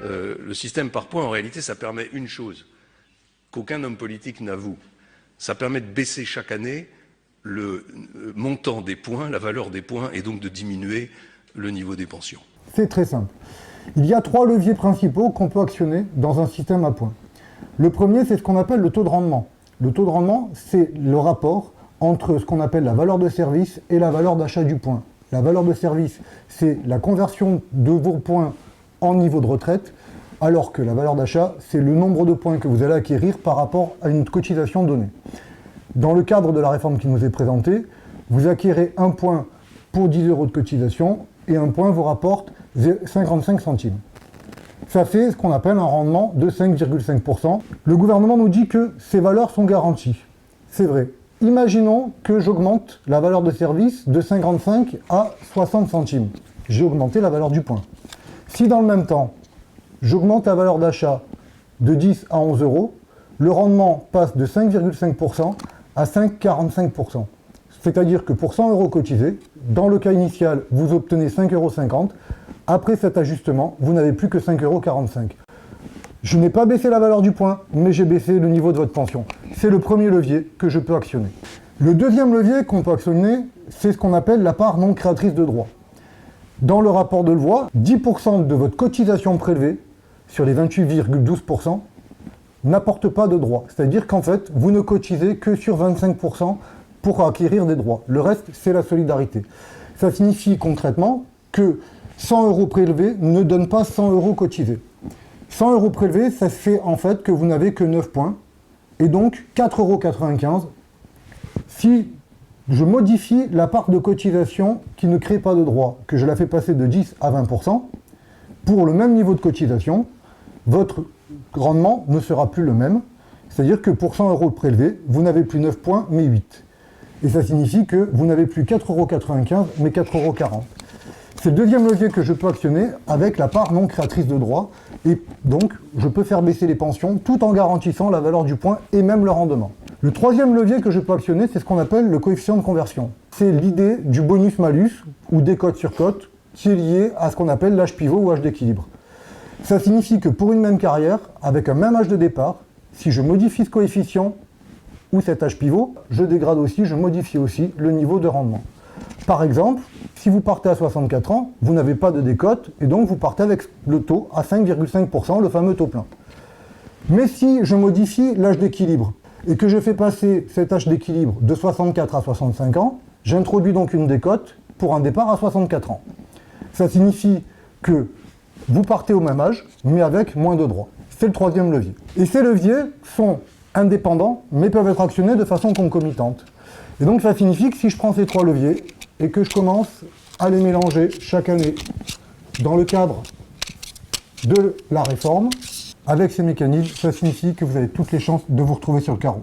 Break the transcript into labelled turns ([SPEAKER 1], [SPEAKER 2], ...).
[SPEAKER 1] Le système par points, en réalité, ça permet une chose qu'aucun homme politique n'avoue. Ça permet de baisser chaque année le montant des points, la valeur des points, et donc de diminuer le niveau des pensions.
[SPEAKER 2] C'est très simple. Il y a 3 leviers principaux qu'on peut actionner dans un système à points. Le premier, c'est ce qu'on appelle le taux de rendement. Le taux de rendement, c'est le rapport entre ce qu'on appelle la valeur de service et la valeur d'achat du point. La valeur de service, c'est la conversion de vos points en niveau de retraite, alors que la valeur d'achat, c'est le nombre de points que vous allez acquérir par rapport à une cotisation donnée. Dans le cadre de la réforme qui nous est présentée, vous acquérez un point pour 10 € de cotisation et un point vous rapporte 55 centimes. Ça fait ce qu'on appelle un rendement de 5,5%. Le gouvernement nous dit que ces valeurs sont garanties. C'est vrai. Imaginons que j'augmente la valeur de service de 55 à 60 centimes. J'ai augmenté la valeur du point. Si dans le même temps, j'augmente la valeur d'achat de 10 à 11 €, le rendement passe de 5,5% à 5,45%. C'est-à-dire que pour 100 € cotisés, dans le cas initial, vous obtenez 5,50 €. Après cet ajustement, vous n'avez plus que 5,45 €. Je n'ai pas baissé la valeur du point, mais j'ai baissé le niveau de votre pension. C'est le premier levier que je peux actionner. Le deuxième levier qu'on peut actionner, c'est ce qu'on appelle la part non créatrice de droit. Dans le rapport de loi, 10% de votre cotisation prélevée sur les 28,12% n'apporte pas de droit. C'est-à-dire qu'en fait, vous ne cotisez que sur 25% pour acquérir des droits. Le reste, c'est la solidarité. Ça signifie concrètement que 100 € prélevés ne donnent pas 100 € cotisés. 100 € prélevés, ça fait en fait que vous n'avez que 9 points, et donc 4,95 € si je modifie la part de cotisation qui ne crée pas de droit, que je la fais passer de 10 à 20%, pour le même niveau de cotisation, votre rendement ne sera plus le même. C'est-à-dire que pour 100 € prélevés, vous n'avez plus 9 points, mais 8. Et ça signifie que vous n'avez plus 4,95 €, mais 4,40 €. C'est le deuxième levier que je peux actionner avec la part non créatrice de droit. Et donc, je peux faire baisser les pensions tout en garantissant la valeur du point et même le rendement. Le troisième levier que je peux actionner, c'est ce qu'on appelle le coefficient de conversion. C'est l'idée du bonus-malus ou décote sur cote qui est lié à ce qu'on appelle l'âge pivot ou âge d'équilibre. Ça signifie que pour une même carrière, avec un même âge de départ, si je modifie ce coefficient ou cet âge pivot, je dégrade aussi, je modifie aussi le niveau de rendement. Par exemple, si vous partez à 64 ans, vous n'avez pas de décote et donc vous partez avec le taux à 5,5%, le fameux taux plein. Mais si je modifie l'âge d'équilibre et que je fais passer cet âge d'équilibre de 64 à 65 ans, j'introduis donc une décote pour un départ à 64 ans. Ça signifie que vous partez au même âge, mais avec moins de droits. C'est le troisième levier. Et ces leviers sont indépendants, mais peuvent être actionnés de façon concomitante. Et donc ça signifie que si je prends ces 3 leviers et que je commence à les mélanger chaque année dans le cadre de la réforme, avec ces mécanismes, ça signifie que vous avez toutes les chances de vous retrouver sur le carreau.